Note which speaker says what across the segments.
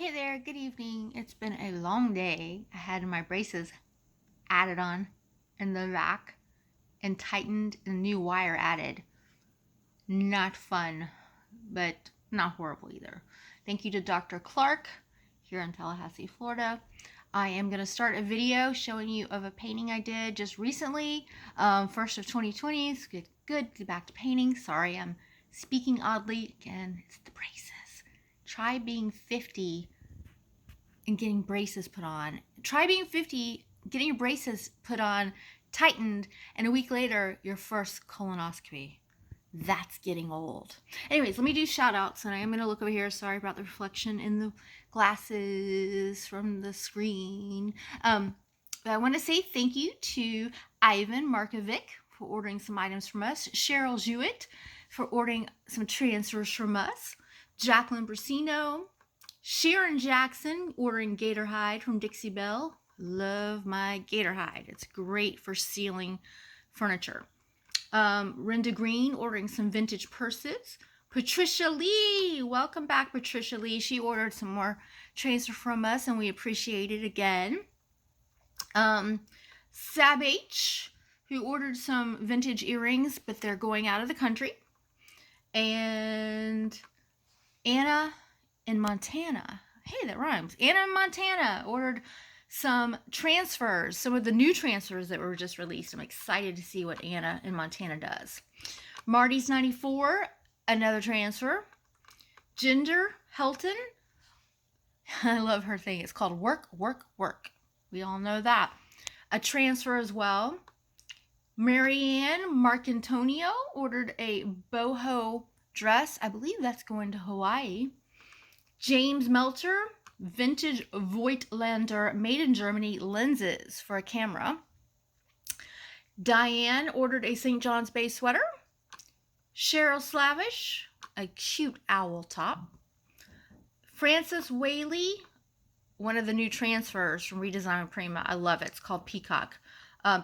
Speaker 1: Hey there, good evening. It's been a long day. I had my braces added on in the back and tightened and new wire added. Not fun, but not horrible either. Thank you to Dr. Clark here in Tallahassee, Florida. I am going to start a video showing you of a painting I did just recently, first of 2020. It's good, get back to painting. Sorry, I'm speaking oddly. Again, it's the braces. Try being 50 and getting braces put on. Try being 50, getting your braces put on, tightened, and a week later, your first colonoscopy. That's getting old. Anyways, let me do shout outs, and I am going to look over here. Sorry about the reflection in the glasses from the screen. I want to say thank you to Ivan Markovic for ordering some items from us, Cheryl Jewett for ordering some transfers from us, Jacqueline Brasino, Sharon Jackson ordering gator hide from Dixie Belle. Love my gator hide. It's great for sealing furniture. Renda Green ordering some vintage purses. Patricia Lee, welcome back, Patricia Lee. She ordered some more transfer from us, and we appreciate it again. Sab H, who ordered some vintage earrings, but they're going out of the country. And Anna in Montana. Hey, that rhymes. Anna in Montana ordered some transfers, some of the new transfers that were just released. I'm excited to see what Anna in Montana does. Marty's 94, another transfer. Ginger Helton, I love her thing. It's called Work, Work, Work. We all know that. A transfer as well. Marianne Marcantonio ordered a boho dress. I believe that's going to Hawaii. James Melter, vintage Voigtlander, made in Germany lenses for a camera. Diane ordered a St. John's Bay sweater. Cheryl Slavish, a cute owl top. Frances Whaley, one of the new transfers from Redesign with Prima. I love it. It's called Peacock.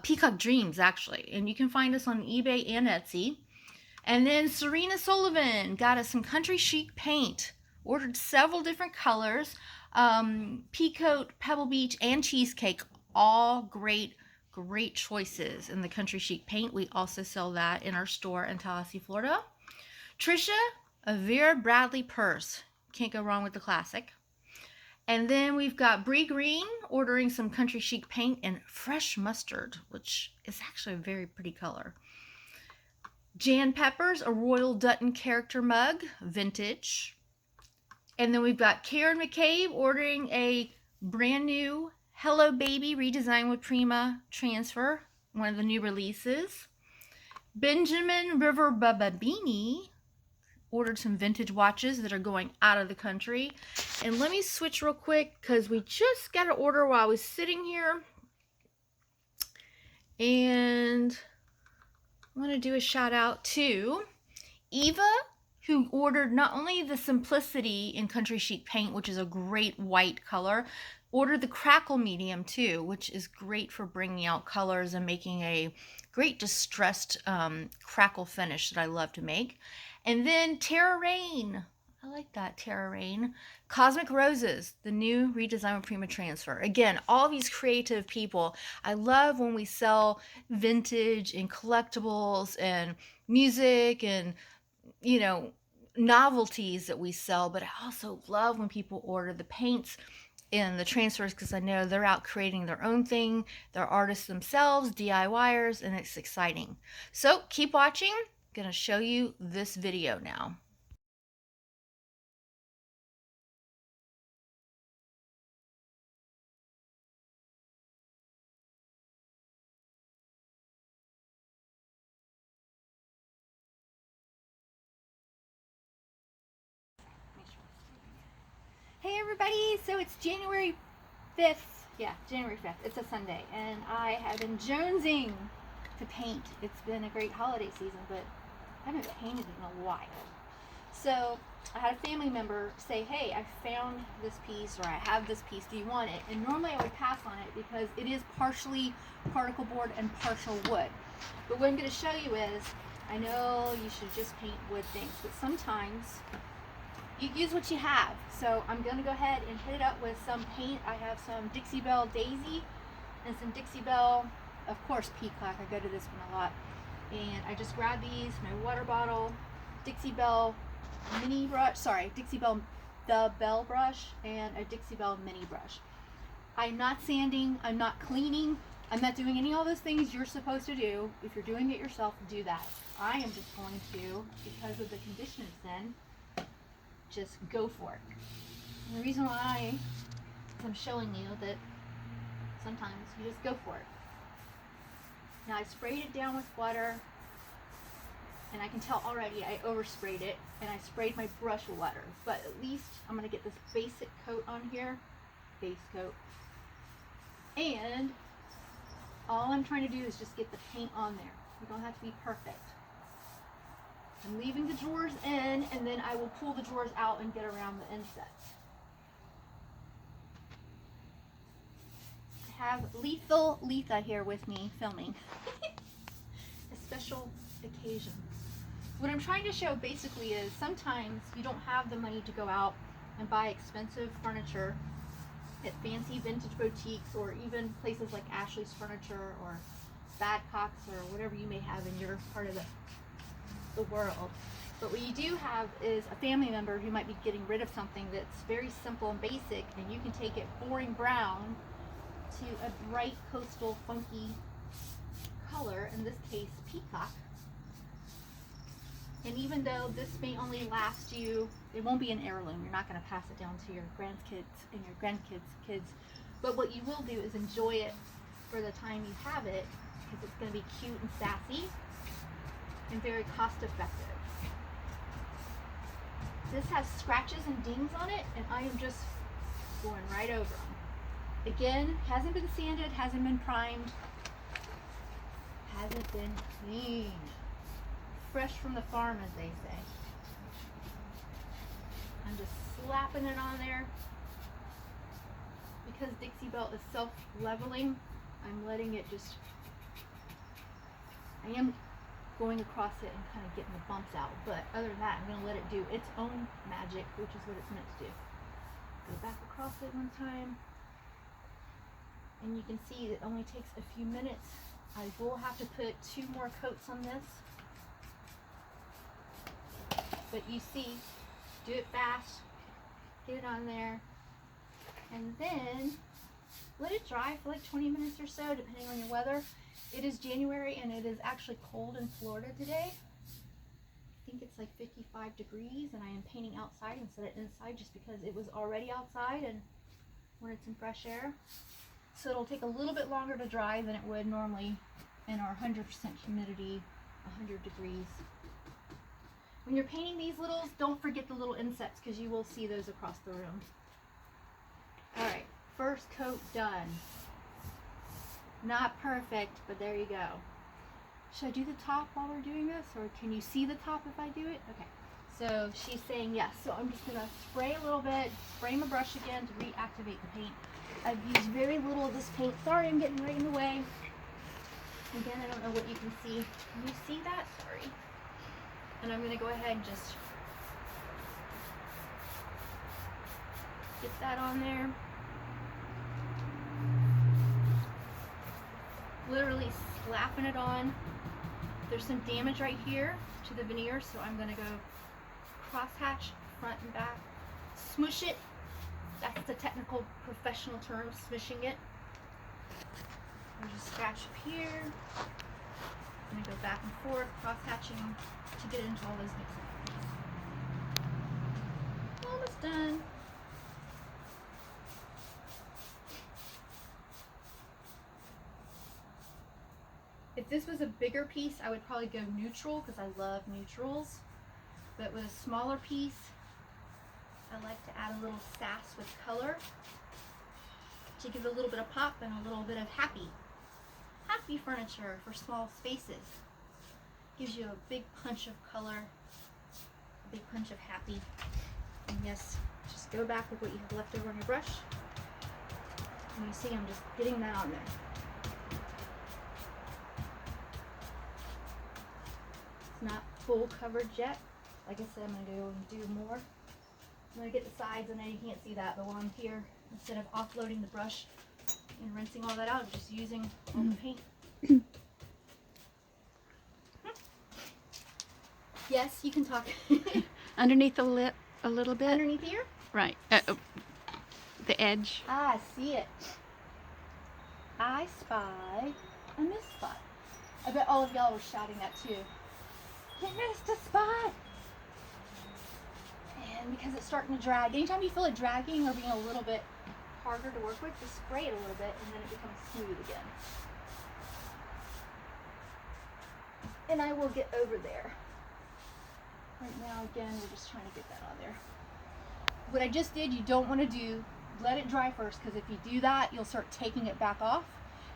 Speaker 1: Peacock Dreams, actually. And you can find us on eBay and Etsy. And then Serena Sullivan got us some country chic paint. Ordered several different colors. Peacoat, Pebble Beach, and Cheesecake. All great choices in the country chic paint. We also sell that in our store in Tallahassee, Florida. Trisha, a Vera Bradley purse. Can't go wrong with the classic. And then we've got Bree Green ordering some country chic paint and fresh mustard, which is actually a very pretty color. Jan Peppers, a Royal Dutton character mug, vintage. And then we've got Karen McCabe ordering a brand new Hello Baby Redesign with Prima transfer, one of the new releases. Benjamin River Bababini ordered some vintage watches that are going out of the country. And let me switch real quick because we just got an order while I was sitting here. And I want to do a shout out to Eva, who ordered not only the Simplicity in country chic paint, which is a great white color, ordered the Crackle medium too, which is great for bringing out colors and making a great distressed crackle finish that I love to make. And then Tara Rain, I like that, Tara Rain. Cosmic Roses, the new Redesign with Prima transfer. Again, all these creative people. I love when we sell vintage and collectibles and music and, you know, novelties that we sell, but I also love when people order the paints and the transfers because I know they're out creating their own thing. They're artists themselves, DIYers, and it's exciting. So keep watching. I'm going to show you this video now. Hey everybody, so it's January 5th. Yeah, January 5th. It's a Sunday, and I have been jonesing to paint. It's been a great holiday season, but I haven't painted in a while. So I had a family member say, hey, I found this piece, or I have this piece, do you want it? And normally I would pass on it because it is partially particle board and partial wood. But what I'm going to show you is, I know you should just paint wood things, but sometimes
Speaker 2: you use what you have. So I'm gonna go ahead and hit it up with some paint. I have some Dixie Belle Daisy and some Dixie Belle, of course, Peacock. I go to this one a lot. And I just grabbed these, my water bottle, Dixie Belle mini brush, sorry, Dixie Belle the Belle brush, and a Dixie Belle mini brush. I'm not sanding, I'm not cleaning, I'm not doing any of those things you're supposed to do. If you're doing it yourself, do that. I am just going to, because of the condition it's in, just go for it. And the reason why is I'm showing you that sometimes you just go for it. Now I sprayed it down with water, and I can tell already I oversprayed it, and I sprayed my brush with water. But at least I'm gonna get this basic coat on here, base coat. And all I'm trying to do is just get the paint on there. You don't have to be perfect. I'm leaving the drawers in, and then I will pull the drawers out and get around the insets. I have lethal Letha here with me filming. A special occasion. What I'm trying to show basically is sometimes you don't have the money to go out and buy expensive furniture at fancy vintage boutiques, or even places like Ashley's Furniture or Badcock's or whatever you may have in your part of the world. But what you do have is a family member who might be getting rid of something that's very simple and basic, and you can take it boring brown to a bright coastal funky color, in this case Peacock. And even though this may only last you, it won't be an heirloom, you're not going to pass it down to your grandkids and your grandkids' kids, but what you will do is enjoy it for the time you have it, because it's going to be cute and sassy and very cost effective. This has scratches and dings on it, and I am just going right over them. Again, hasn't been sanded, hasn't been primed, hasn't been cleaned. Fresh from the farm, as they say. I'm just slapping it on there. Because Dixie Belle is self-leveling, I'm letting it just, I am going across it and kind of getting the bumps out, but other than that, I'm going to let it do its own magic, which is what it's meant to do. Go back across it one time, and you can see it only takes a few minutes. I will have to put 2 more coats on this, but you see, do it fast, get it on there, and then let it dry for like 20 minutes or so, depending on your weather. It is January, and it is actually cold in Florida today. I think it's like 55 degrees, and I am painting outside instead of inside just because it was already outside and when it's in fresh air. So it'll take a little bit longer to dry than it would normally in our 100% humidity, 100 degrees. When you're painting these littles, don't forget the little insets, because you will see those across the room. Alright, first coat done. Not perfect, but there you go. Should I do the top while we're doing this, or can you see the top if I do it? Okay, so she's saying yes. So I'm just going to spray a little bit, spray my brush again to reactivate the paint. I've used very little of this paint. Sorry, I'm getting right in the way. Again, I don't know what you can see. Can you see that? Sorry. And I'm going to go ahead and just get that on there. Literally slapping it on. There's some damage right here to the veneer, so I'm going to go crosshatch front and back. Smoosh it. That's the technical professional term, smishing it. I'll just scratch up here. I'm going to go back and forth, cross-hatching to get into all those mixes. Almost done. If this was a bigger piece, I would probably go neutral, because I love neutrals. But with a smaller piece, I like to add a little sass with color to give it a little bit of pop and a little bit of happy furniture for small spaces. Gives you a big punch of color, a big punch of happy. And yes, just go back with what you have left over on your brush. And you see I'm just getting that on there. It's not full coverage yet. Like I said, I'm going to go and do more. I'm going to get the sides. I know you can't see that, but while I'm here, instead of offloading the brush and rinsing all that out, I'm just using all the paint. Yes, you can talk.
Speaker 3: Underneath the lip a little bit.
Speaker 2: Underneath here?
Speaker 3: Right. The edge.
Speaker 2: Ah, I see it. I spy a missed spot. I bet all of y'all were shouting that too. You missed a spot! And because it's starting to drag, anytime you feel it dragging or being a little bit harder to work with, just spray it a little bit and then it becomes smooth again. And I will get over there. Right now, again, we're just trying to get that on there. What I just did, you don't want to do, let it dry first, because if you do that, you'll start taking it back off.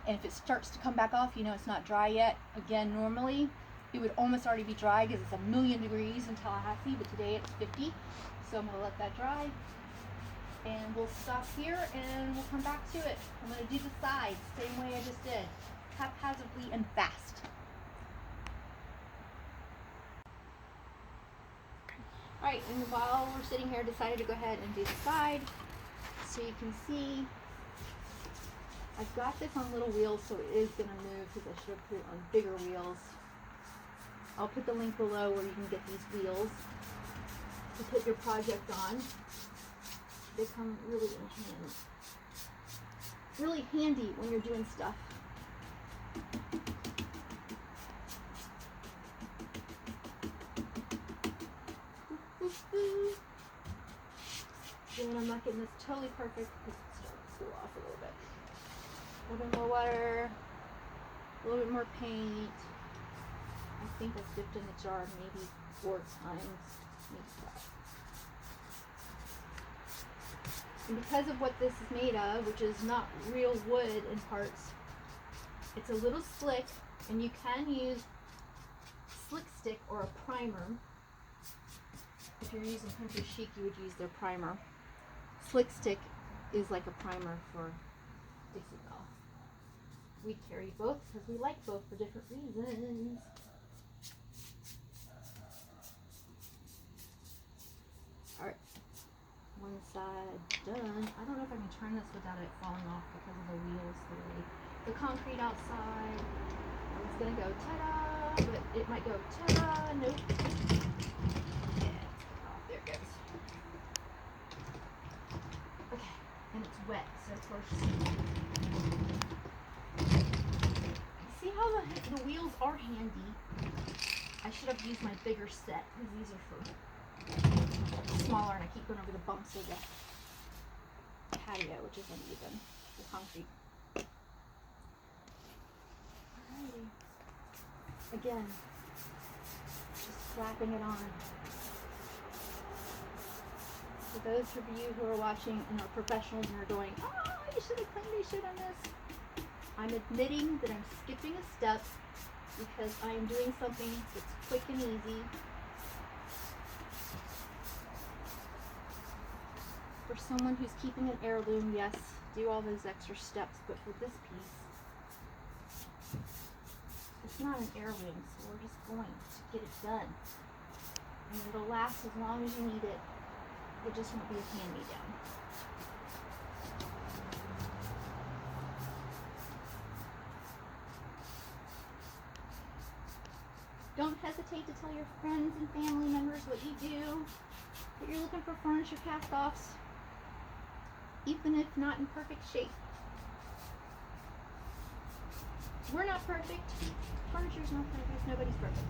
Speaker 2: And if it starts to come back off, you know it's not dry yet. Again, normally, it would almost already be dry because it's 1,000,000 degrees in Tallahassee, but today it's 50. So I'm going to let that dry. And we'll stop here and we'll come back to it. I'm going to do the sides, same way I just did. Haphazardly and fast. Alright, and while we're sitting here, I decided to go ahead and do the side. So you can see, I've got this on little wheels, so it is going to move because I should have put it on bigger wheels. I'll put the link below where you can get these wheels to put your project on. They come really in handy. Really handy when you're doing stuff. And I'm not getting this totally perfect because it's starting to cool off a little bit. A little bit more water, a little bit more paint. I think I've dipped in the jar maybe 4 times, maybe 5. And because of what this is made of, which is not real wood in parts, it's a little slick, and you can use slick stick or a primer. If you're using Country Chic, you would use their primer. Slick stick is like a primer for Dixie Belle. We carry both because we like both for different reasons. Alright, one side done. I don't know if I can turn this without it falling off because of the wheels, the concrete outside. I was gonna go ta-da, but it might go ta-da, nope. There it goes. Okay, and it's wet, so of course. See how the wheels are handy? I should have used my bigger set because these are for smaller, and I keep going over the bumps of the patio, which is uneven, the concrete. Alrighty. Again, just slapping it on. For those of you who are watching and are professionals and are going, oh, you should have cleaned your shit on this. I'm admitting that I'm skipping a step because I am doing something that's quick and easy. For someone who's keeping an heirloom, yes, do all those extra steps, but for this piece, it's not an heirloom, so we're just going to get it done. And it'll last as long as you need it. It just won't be a hand-me-down. Don't hesitate to tell your friends and family members what you do, that you're looking for furniture cast-offs, even if not in perfect shape. We're not perfect. Furniture's not perfect. Nobody's perfect.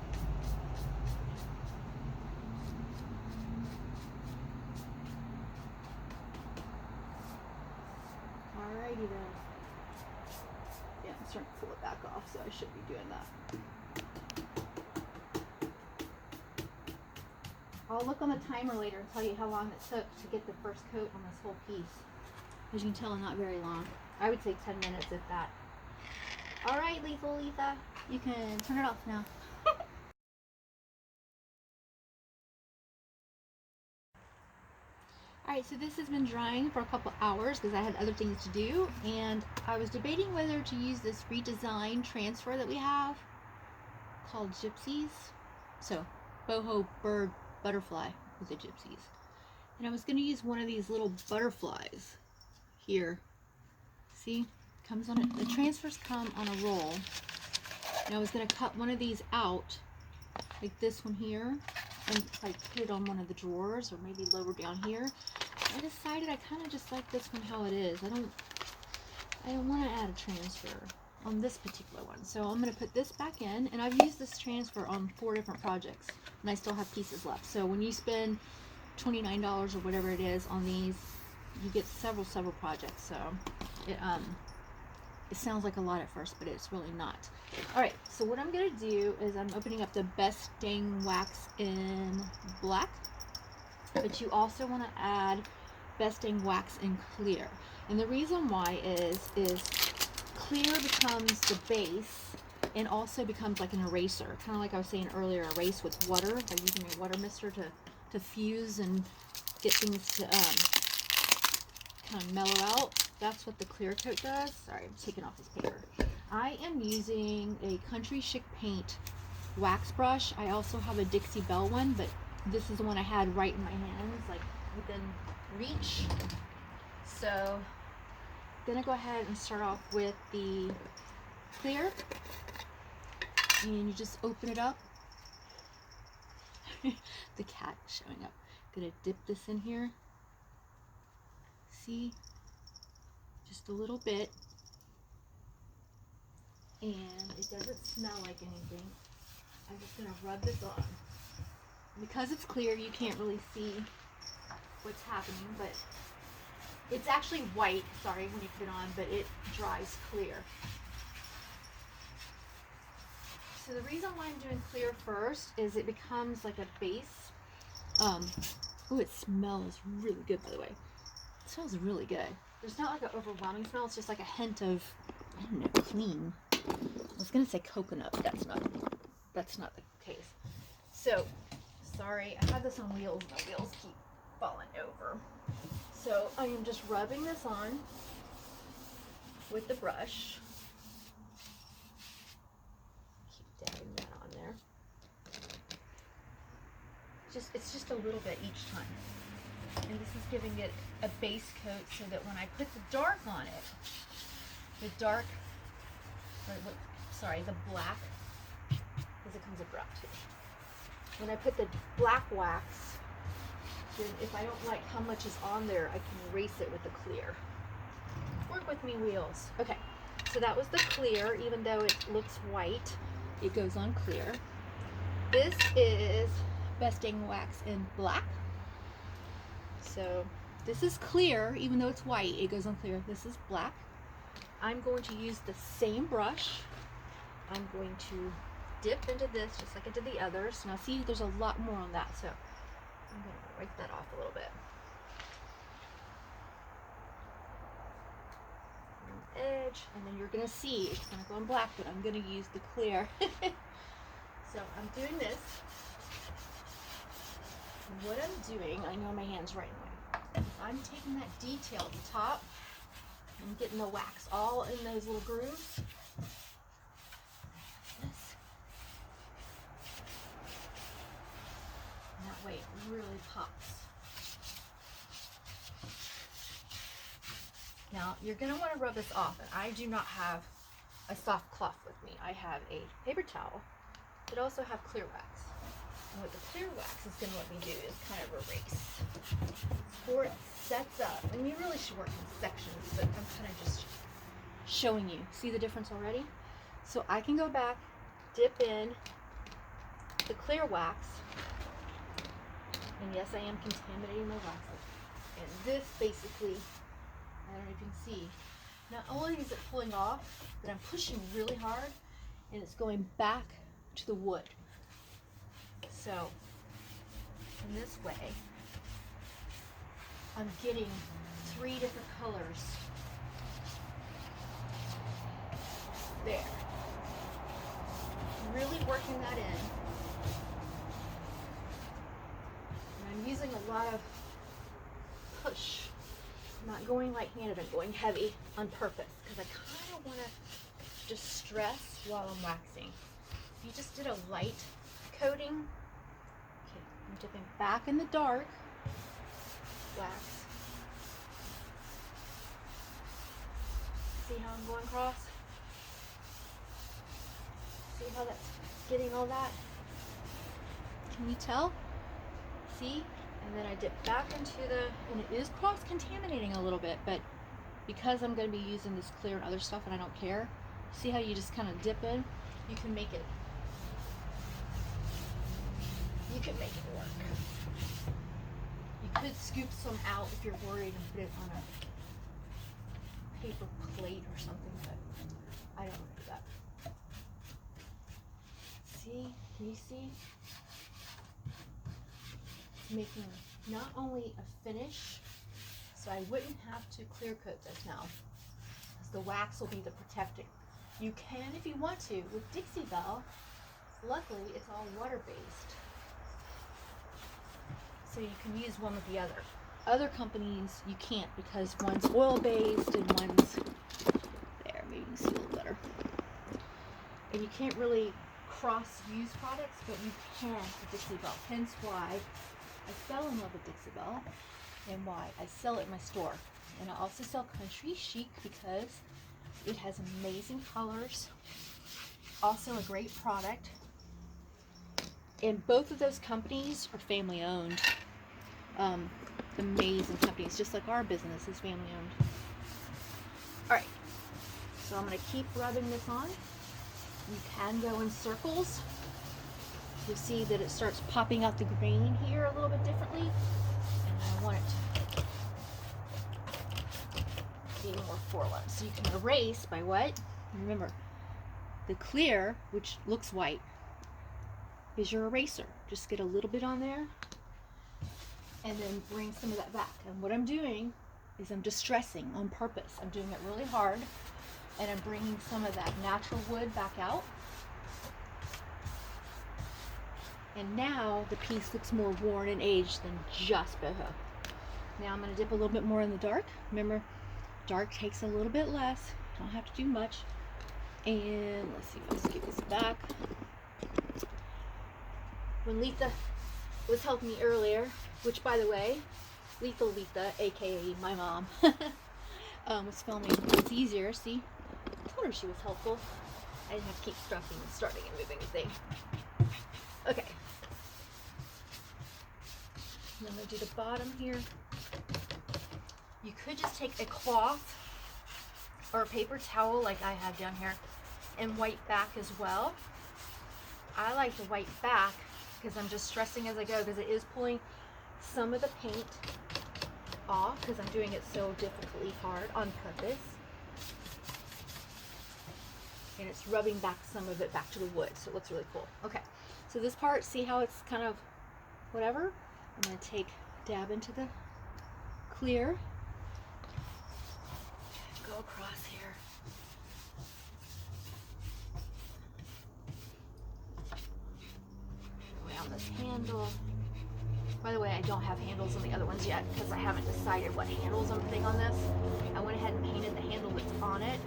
Speaker 2: Alrighty then. Yeah, I'm starting to pull it back off, so I should be doing that. I'll look on the timer later and tell you how long it took to get the first coat on this whole piece. As you can tell, not very long. I would say 10 minutes if that. Alright, Letha, you can turn it off now. Alright, so this has been drying for a couple hours because I had other things to do, and I was debating whether to use this redesigned transfer that we have called Gypsies. So, boho bird butterfly with the gypsies. And I was going to use one of these little butterflies here. See? Comes on it. The transfers come on a roll. And I was going to cut one of these out, like this one here, and like put it on one of the drawers or maybe lower down here. I decided I kind of just like this one how it is. I don't want to add a transfer on this particular one. So I'm going to put this back in, and I've used this transfer on 4 different projects, and I still have pieces left. So when you spend $29 or whatever it is on these, you get several projects. So it sounds like a lot at first, but it's really not. All right, so what I'm going to do is I'm opening up the Best Dang Wax in black, but you also want to add Best Dang Wax in clear. And the reason why is clear becomes the base and also becomes like an eraser, kind of like I was saying earlier, erase with water, by using a water mister to fuse and get things to kind of mellow out. That's what the clear coat does. Sorry, I'm taking off this paper. I am using a Country Chic Paint wax brush. I also have a Dixie Belle one, but this is the one I had right in my hands, like within reach. So I'm gonna go ahead and start off with the clear, and you just open it up. The cat is showing up. Gonna dip this in here. See, just a little bit, and it doesn't smell like anything. I'm just gonna rub this on. Because it's clear, you can't really see what's happening, but it's actually white, sorry, when you put it on, but it dries clear. So the reason why I'm doing clear first is it becomes like a base. Oh, it smells really good, by the way. It smells really good. There's not like an overwhelming smell, it's just like a hint of, I don't know, clean. I was gonna say coconut, but that's not the case. So, sorry, I have this on wheels and the wheels keep falling over. So I am just rubbing this on with the brush. Keep dabbing that on there. It's just a little bit each time. And this is giving it a base coat so that when I put the dark on it, the black, because it comes a brown too. When I put the black wax, then if I don't like how much is on there, I can erase it with the clear. Work with me, wheels. Okay, so that was the clear. Even though it looks white, it goes on clear. This is Best Dang Wax in black. So this is clear, even though it's white, it goes on clear. This is black. I'm going to use the same brush. I'm going to dip into this just like I did the others. Now see, there's a lot more on that, so I'm going to wipe that off a little bit. Edge, and then you're going to see it's going to go in black, but I'm going to use the clear. So I'm doing this. And what I'm doing, I know my hand's right in the way. I'm taking that detail at the top and getting the wax all in those little grooves. And that way it really pops. Now you're going to want to rub this off, and I do not have a soft cloth with me. I have a paper towel, but also have clear wax. And what the clear wax is going to let me do is kind of erase before it sets up. And you really should work in sections, but I'm kind of just showing you. See the difference already? So I can go back, dip in the clear wax, and yes, I am contaminating my waxes. And this basically, I don't know if you can see, not only is it pulling off, but I'm pushing really hard, and it's going back to the wood. So, in this way, I'm getting 3 different colors there. Really working that in. And I'm using a lot of push. I'm not going light-handed, I'm going heavy on purpose because I kind of want to just stress while I'm waxing. If you just did a light coating, okay, I'm dipping back in the dark. wax. See how I'm going across? See how that's getting all that? Can you tell? See? And then I dip back into the, and it is cross-contaminating a little bit, but because I'm going to be using this clear and other stuff and I don't care, see how you just kind of dip in? You can make it work. You could scoop some out if you're worried and put it on a paper plate or something, but I don't want to do that. See? Can you see? It's making not only a finish, so I wouldn't have to clear coat this now, because the wax will be the protecting. You can if you want to with Dixie Belle. Luckily, it's all water-based, so you can use one with the other. Other companies, you can't, because one's oil-based and one's there. Maybe you can see a little better. And you can't really cross-use products, but you can with Dixie Belle. Hence why I fell in love with Dixie Belle, and why I sell it in my store. And I also sell Country Chic because it has amazing colors. Also a great product. And both of those companies are family owned. Amazing companies, just like our business is family owned. Alright, so I'm going to keep rubbing this on. You can go in circles. You see that it starts popping out the grain here a little bit differently. And I want it to be more forward. So you can erase by what? Remember, the clear, which looks white, is your eraser. Just get a little bit on there and then bring some of that back. And what I'm doing is I'm distressing on purpose. I'm doing it really hard, and I'm bringing some of that natural wood back out. And now the piece looks more worn and aged than just boho. Now I'm going to dip a little bit more in the dark. Remember, dark takes a little bit less. Don't have to do much. And let's see if I can get this back. When Letha was helping me earlier, which by the way, Letha, aka my mom, was filming. It's easier, see? I told her she was helpful. I didn't have to keep stressing and starting and moving the thing. Okay. And I'm going to do the bottom here. You could just take a cloth or a paper towel like I have down here and wipe back as well. I like to wipe back because I'm just stressing as I go, because it is pulling some of the paint off because I'm doing it so difficultly hard on purpose. And it's rubbing back some of it back to the wood, so it looks really cool. Okay, so this part, see how it's kind of whatever? I'm going to dab into the clear. Go across here. Around this handle. By the way, I don't have handles on the other ones yet because I haven't decided what handles I'm putting on this. I went ahead and painted the handle that's on it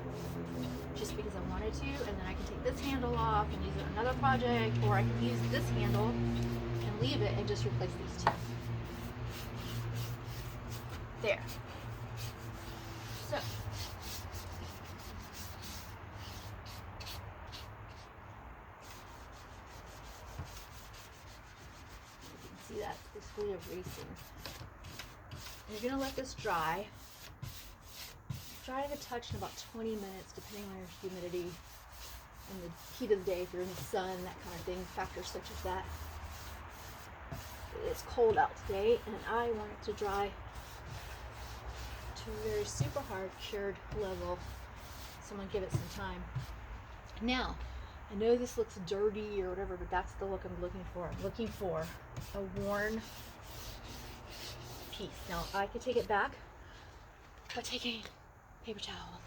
Speaker 2: just because I wanted to, and then I can take this handle off and use it on another project, or I can use this handle and leave it and just replace these two. There. So. See that? It's basically erasing. And you're going to let this dry. Dry the touch in about 20 minutes, depending on your humidity and the heat of the day, if you're in the sun, that kind of thing, factors such as that. It's cold out today, and I want it to dry to a very super hard cured level. So I'm going to give it some time. Now, I know this looks dirty or whatever, but that's the look I'm looking for. I'm looking for a worn piece. Now, I could take it back by taking a paper towel,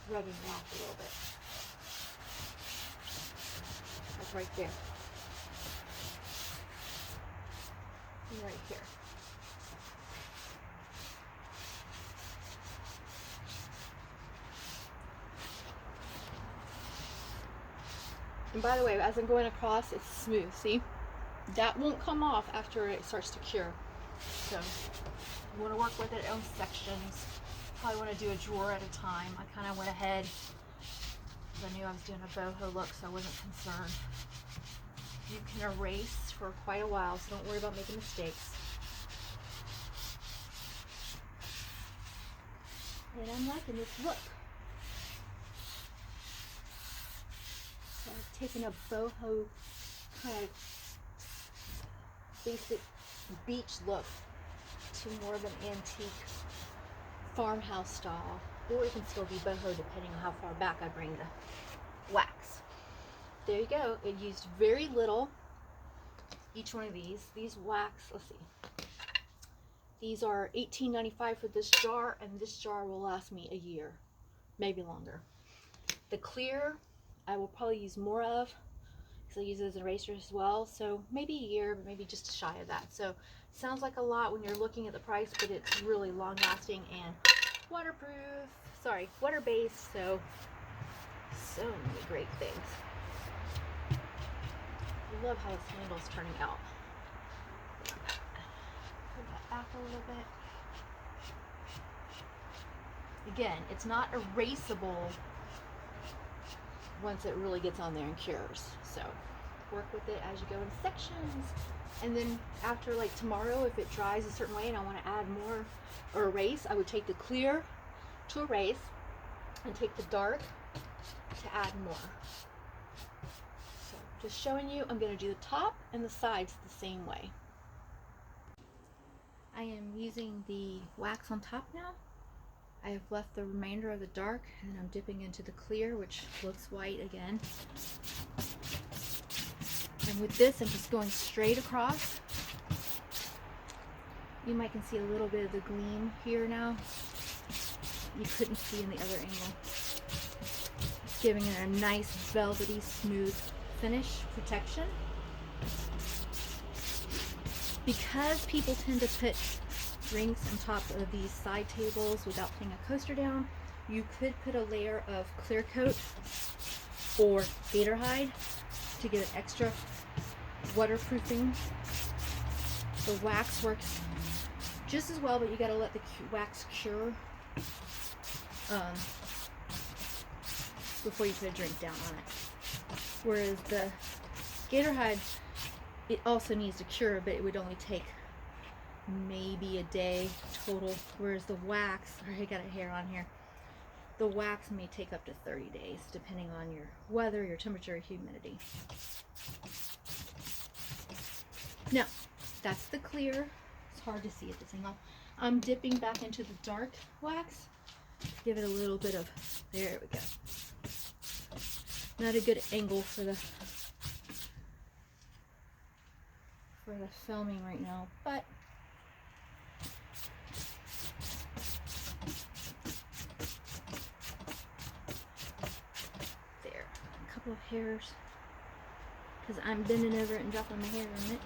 Speaker 2: rubbing it off a little bit. That's right there. And right here. And by the way, as I'm going across, it's smooth, see? That won't come off after it starts to cure. So you want to work with it on sections. Probably want to do a drawer at a time. I kind of went ahead because I knew I was doing a boho look, so I wasn't concerned. You can erase for quite a while, so don't worry about making mistakes. And I'm liking this look. So I've taken a boho kind of basic beach look to more of an antique farmhouse style, or it can still be boho depending on how far back I bring the wax. There you go. It used very little. Each one of these wax, let's see, these are $18.95 for this jar, and this jar will last me a year, maybe longer. The clear I will probably use more of because I use it as an eraser as well, so maybe a year, but maybe just shy of that. So sounds like a lot when you're looking at the price, but it's really long lasting and waterproof, sorry, water based, so many great things. I love how this handle's turning out. Put that back a little bit. Again, it's not erasable once it really gets on there and cures. So work with it as you go in sections. And then after, like tomorrow, if it dries a certain way and I want to add more or erase, I would take the clear to erase and take the dark to add more. So just showing you, I'm going to do the top and the sides the same way. I am using the wax on top now. I have left the remainder of the dark, and I'm dipping into the clear, which looks white again. And with this, I'm just going straight across. You might can see a little bit of the gleam here now. You couldn't see in the other angle. Giving it a nice velvety, smooth finish protection. Because people tend to put rings on top of these side tables without putting a coaster down, you could put a layer of clear coat or gator hide to get an extra waterproofing. The wax works just as well, but you gotta let the wax cure before you put a drink down on it. Whereas the gator hide, it also needs to cure, but it would only take maybe a day total, whereas the wax, I got a hair on here, the wax may take up to 30 days depending on your weather, your temperature, humidity. Now that's the clear. It's hard to see at this angle. I'm dipping back into the dark wax, give it a little bit of, there we go. Not a good angle for the filming right now, but there, a couple of hairs, because I'm bending over it and dropping my hair on it.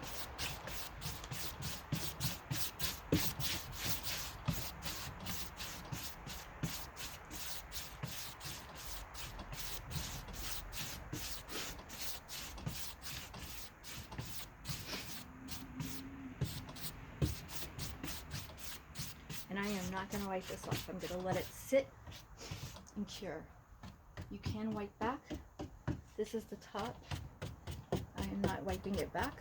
Speaker 2: And I am not going to wipe this off. I'm going to let it sit and cure. You can wipe back. This is the top. I am not wiping it back.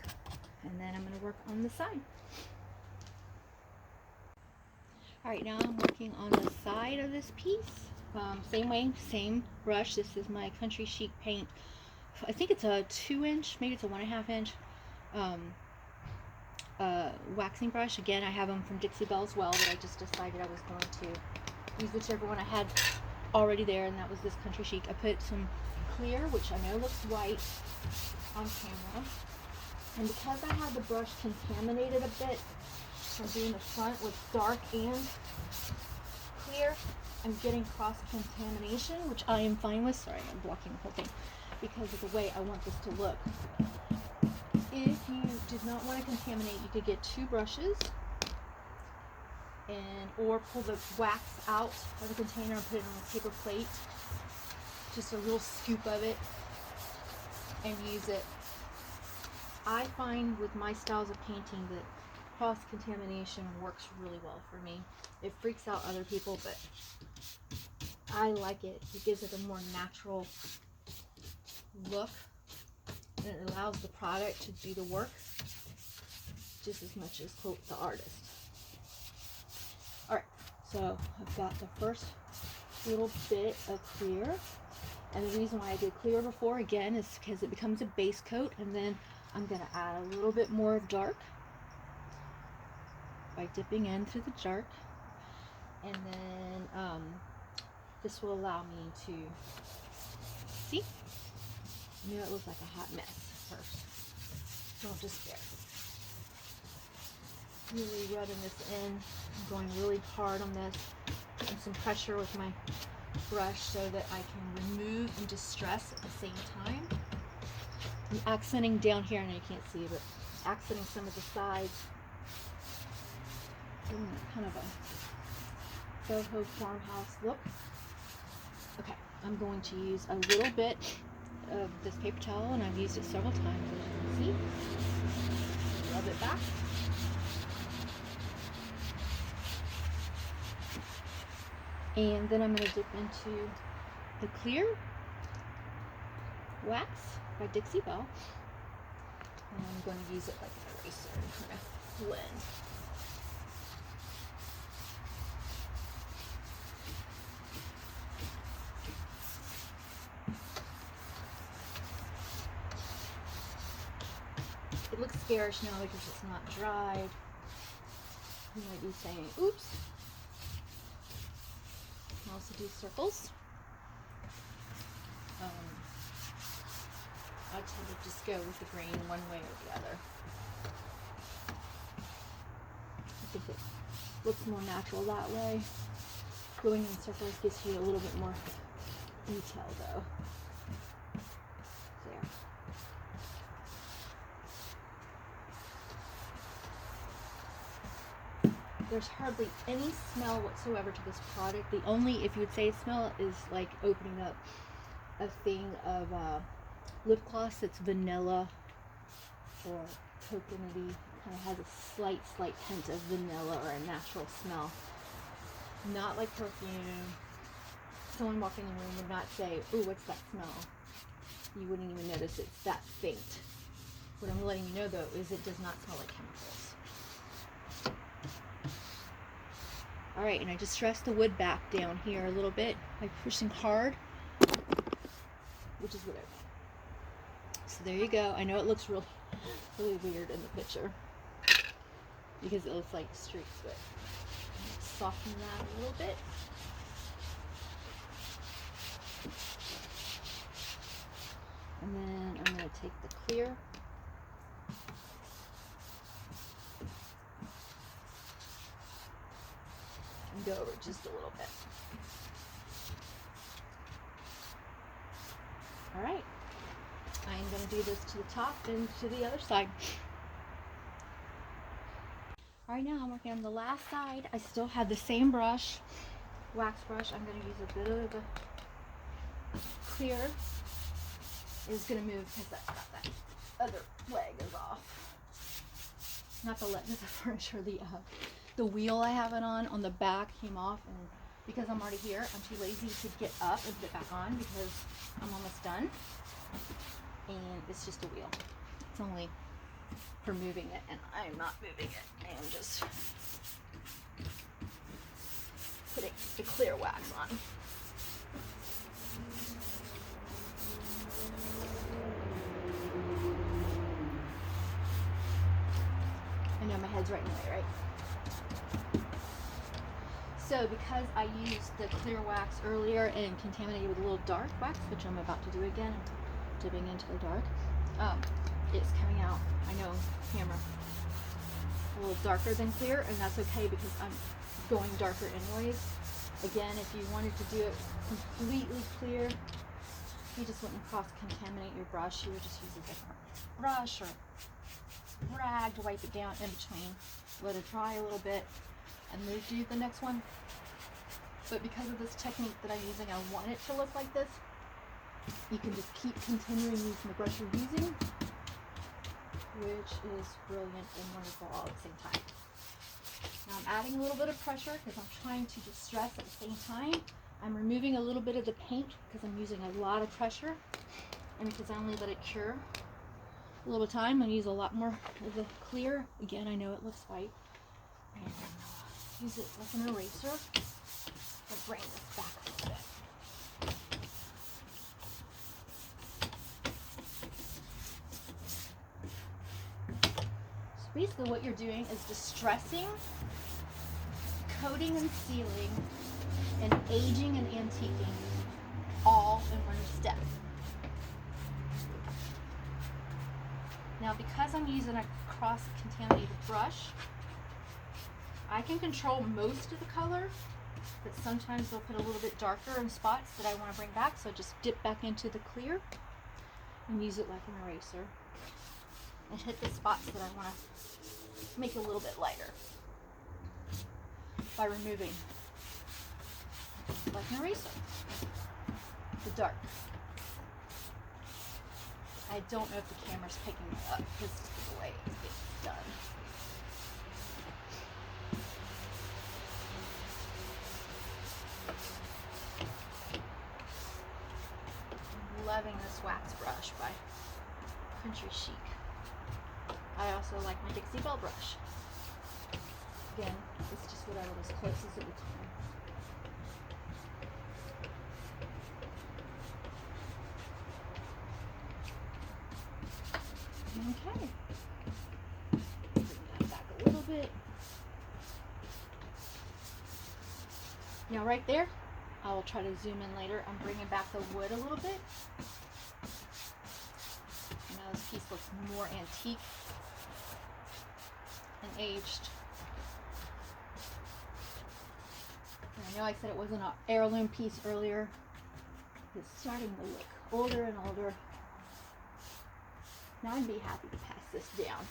Speaker 2: And then I'm going to work on the side. Alright, now I'm working on the side of this piece. Same way, same brush. This is my Country Chic Paint. I think it's a 2-inch, maybe it's a 1.5 inch. Waxing brush. Again, I have them from Dixie Belle as well, but I just decided I was going to use whichever one I had already there, and that was this Country Chic. I put some clear, which I know looks white on camera, and because I had the brush contaminated a bit from doing the front with dark and clear, I'm getting cross contamination, which I am fine with. Sorry, I'm blocking the whole thing because of the way I want this to look. If you did not want to contaminate, you could get 2 brushes or pull the wax out of the container and put it on a paper plate, just a little scoop of it, and use it. I find with my styles of painting that cross-contamination works really well for me. It freaks out other people, but I like it. It gives it a more natural look, and it allows the product to do the work just as much as, quote, the artist. Alright, so I've got the first little bit of clear, and the reason why I did clear before, again, is because it becomes a base coat, and then I'm going to add a little bit more dark by dipping into the dark, and then this will allow me to see. You know, it looks like a hot mess at first. Don't despair. Really rubbing this in. I'm going really hard on this. Putting some pressure with my brush so that I can remove and distress at the same time. I'm accenting down here, and you can't see, but accenting some of the sides. Giving it kind of a boho farmhouse look. Okay, I'm going to use a little bit of this paper towel, and I've used it several times, as you can see. Rub it back. And then I'm going to dip into the clear wax by Dixie Belle. And I'm going to use it like an eraser and kind of blend. It looks garish now because it's not dried. You might be saying, oops. You can also do circles. I tend to just go with the grain one way or the other. I think it looks more natural that way. Going in circles gives you a little bit more detail though. There. There's hardly any smell whatsoever to this product. The only, if you would say, smell is like opening up a thing of lip gloss that's vanilla or coconutty. Kind of has a slight hint of vanilla or a natural smell. Not like perfume. Someone walking in the room would not say, "Ooh, what's that smell?" You wouldn't even notice it's that faint. What I'm letting you know though is it does not smell like chemicals. Alright, and I just stressed the wood back down here a little bit by pushing hard, which is what I want. So there you go. I know it looks really weird in the picture because it looks like streaks, but soften that a little bit. And then I'm going to take the clear and go over just a little bit. Alright, I'm going to do this to the top and to the other side. Alright, now I'm working on the last side. I still have the same brush, wax brush. I'm going to use a bit of the clear. It's going to move because that other leg is off. Not the leg, the furniture, the wheel I have it on the back came off, and because I'm already here, I'm too lazy to get up and put it back on because I'm almost done. And it's just a wheel. It's only for moving it, and I'm not moving it. I am just putting the clear wax on. I know my head's right in the way, right? So because I used the clear wax earlier and contaminated with a little dark wax, which I'm about to do again, dipping into the dark, it's coming out, I know, camera, a little darker than clear, and that's okay because I'm going darker anyways. Again, if you wanted to do it completely clear, you just wouldn't cross-contaminate your brush. You would just use a different brush or rag to wipe it down in between, let it dry a little bit, and then do the next one. But because of this technique that I'm using, I want it to look like this. You can just keep continuing using the brush you're using which is brilliant and wonderful all at the same time. Now I'm adding a little bit of pressure because I'm trying to distress at the same time. I'm removing a little bit of the paint because I'm using a lot of pressure, and because I only let it cure a little time, I use a lot more of the clear. Again, I know it looks white. And use it like an eraser to bring this back a little bit. So basically what you're doing is distressing, coating and sealing, and aging and antiquing all in one step. Now because I'm using a cross-contaminated brush, I can control most of the color, but sometimes they'll put a little bit darker in spots that I want to bring back, so I just dip back into the clear and use it like an eraser and hit the spots that I want to make a little bit lighter by removing, like an eraser, the dark. I don't know if the camera's picking it up because of the way it's done. I'm loving this wax brush by Country Chic. I also like my Dixie Belle brush. Again, it's just whatever was closest at the time. Okay. Bring that back a little bit. Now right there, I will try to zoom in later. I'm bringing back the wood a little bit. Now this piece looks more antique and aged. And I know I said it wasn't an heirloom piece earlier. It's starting to look older and older. Now I'd be happy to pass this down.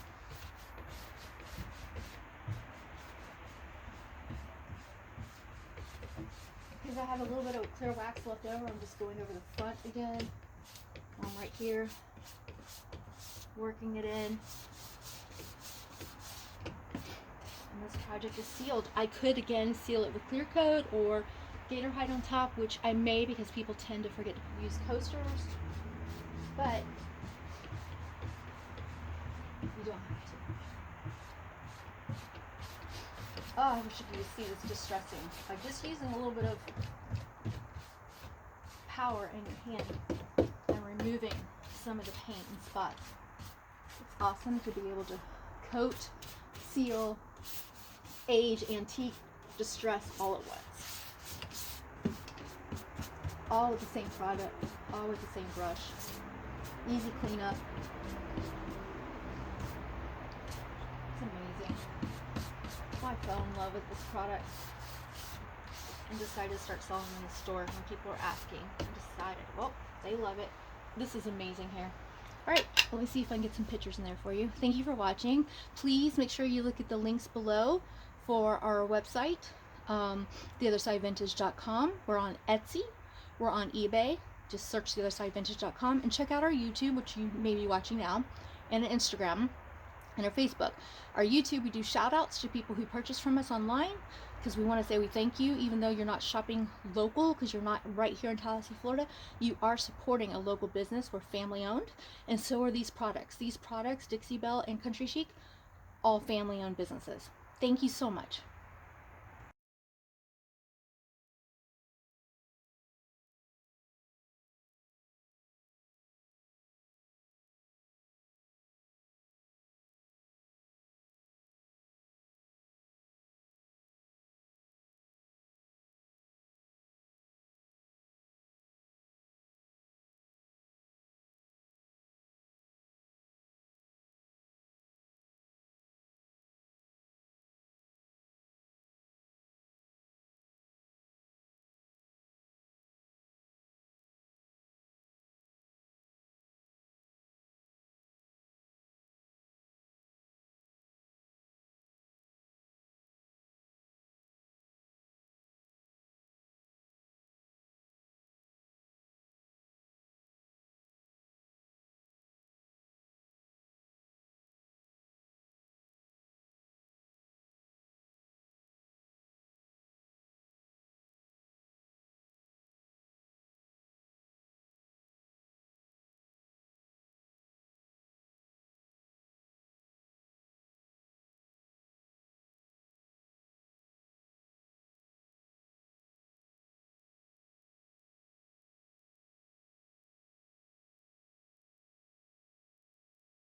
Speaker 2: Because I have a little bit of clear wax left over, I'm just going over the front again. I'm right here, working it in. And this project is sealed. I could again seal it with clear coat or gator hide on top, which I may because people tend to forget to use coasters. But you don't have to. Oh, I wish you could see this distressing. By just using a little bit of power in your hand and removing some of the paint and spots. It's awesome to be able to coat, seal, age, antique, distress all at once. All with the same product, all with the same brush. Easy cleanup. It's amazing. I fell in love with this product and decided to start selling in the store when people were asking. I decided, well, they love it. This is amazing hair. All right, let me see if I can get some pictures in there for you. Thank you for watching. Please make sure you look at the links below for our website, theothersidevintage.com. We're on Etsy. We're on eBay. Just search theothersidevintage.com and check out our YouTube, which you may be watching now, and Instagram. And our Facebook. Our YouTube, we do shout outs to people who purchase from us online because we want to say we thank you, even though you're not shopping local because you're not right here in Tallahassee, Florida. You are supporting a local business. We're family owned, and so are these products. These products, Dixie Belle and Country Chic, all family owned businesses. Thank you so much.